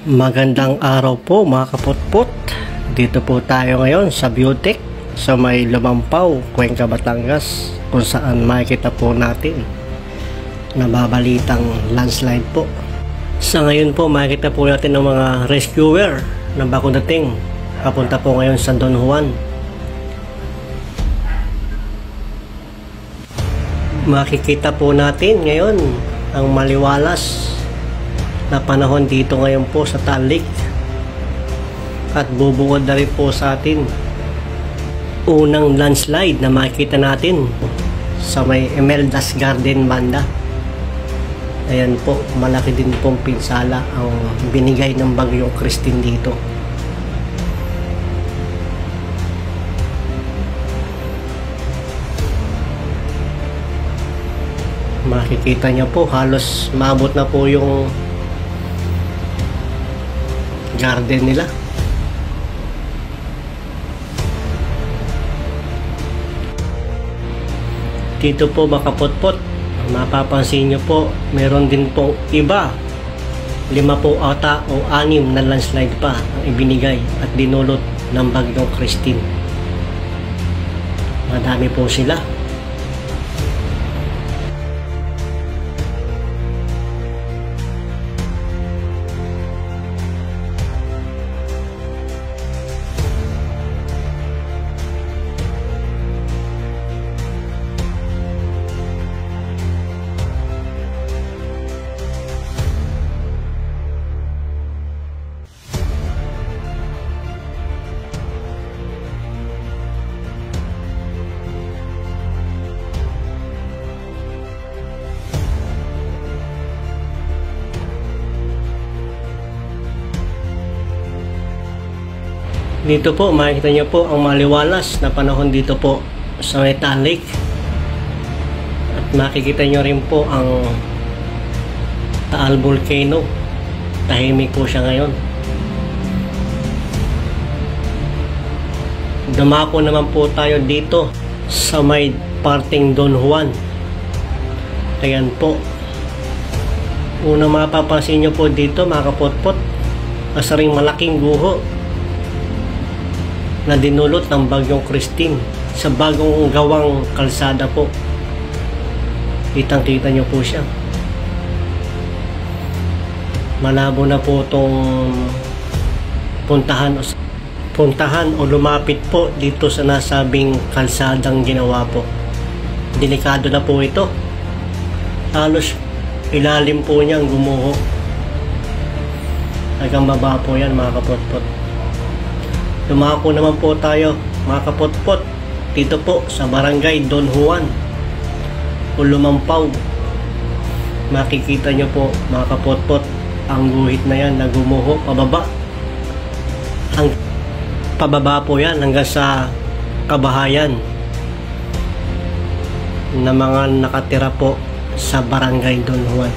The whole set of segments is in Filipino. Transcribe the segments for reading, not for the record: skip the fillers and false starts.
Magandang araw po mga kaputput. Dito po tayo ngayon sa Beautech sa may Lumampaw, Cuenca, Batangas, kung saan makikita po natin nababalitang landslide po. Sa ngayon po makikita po natin ng mga rescuer na bagong dating papunta po ngayon sa Don Juan. Makikita po natin ngayon ang maliwalas na panahon dito ngayon po sa Talik, at bubungod na rin po sa atin unang landslide na makikita natin sa may Emeldas Garden banda. Ayan po, malaki din pong pinsala ang binigay ng bagyong Christine dito. Makikita niyo po halos maabot na po yung garden nila. Dito po makaputput, mapapansin nyo po meron din pong iba, 5 po ata o 6 na landslide pa ang ibinigay at dinulot ng bagyong Christine. Madami po sila. Dito po makikita nyo po ang maliwalas na panahon dito po sa may Talik, at makikita nyo rin po ang Taal Volcano. Tahimik po siya ngayon. Dumako naman po tayo dito sa may parting Don Juan. Ayan po, unang mapapansin nyo po dito mga kapotpot, asaring malaking guho na dinulot ng bagyong Christine sa bagong gawang kalsada po. Kitang-kita nyo po siya. Malabo na po itong puntahan o lumapit po dito sa nasabing kalsadang ginawa po. Delikado na po ito. Halos ilalim po niyang gumuho. Hanggang baba po yan mga kapotpot. Dumako naman po tayo mga kapotpot dito po sa barangay Don Juan o Lumampaw. Makikita nyo po mga kapotpot ang guhit na yan na gumuho pababa. Pababa po yan hanggang sa kabahayan na mga nakatira po sa barangay Don Juan.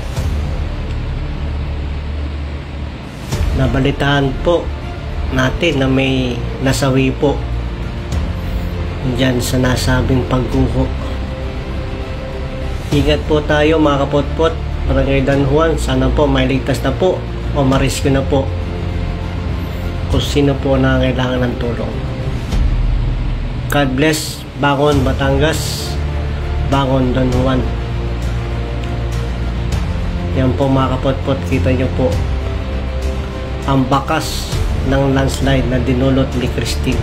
Nabalitaan po natin na may nasawi po dyan sa nasabing pagguho. Ingat po tayo mga kapotpot, barangay Don Juan. Sana po may ligtas na po o ma-rescue na po kung sino po na kailangan ng tulong. God bless. Bangon Batangas, bangon Don Juan. Yan po mga kapotpot, kita nyo po ang bakas ng landslide na dinulot ni Christine.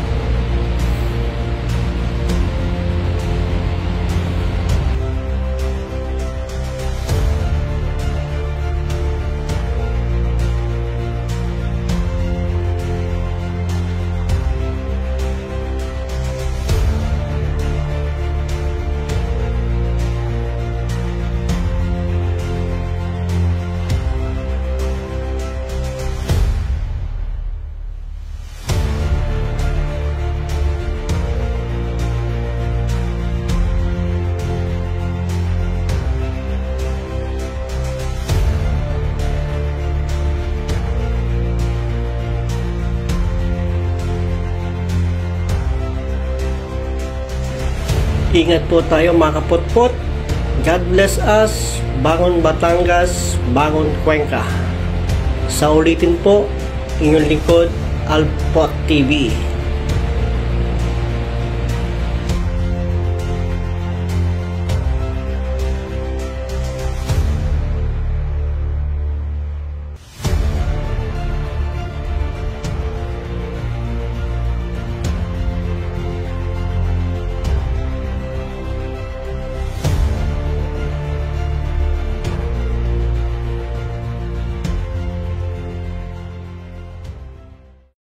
Ingat po tayo mga kaputput. God bless us. Bangon Batangas, bangon Cuenca. Sa ulitin po, inyong lingkod, Alpha TV.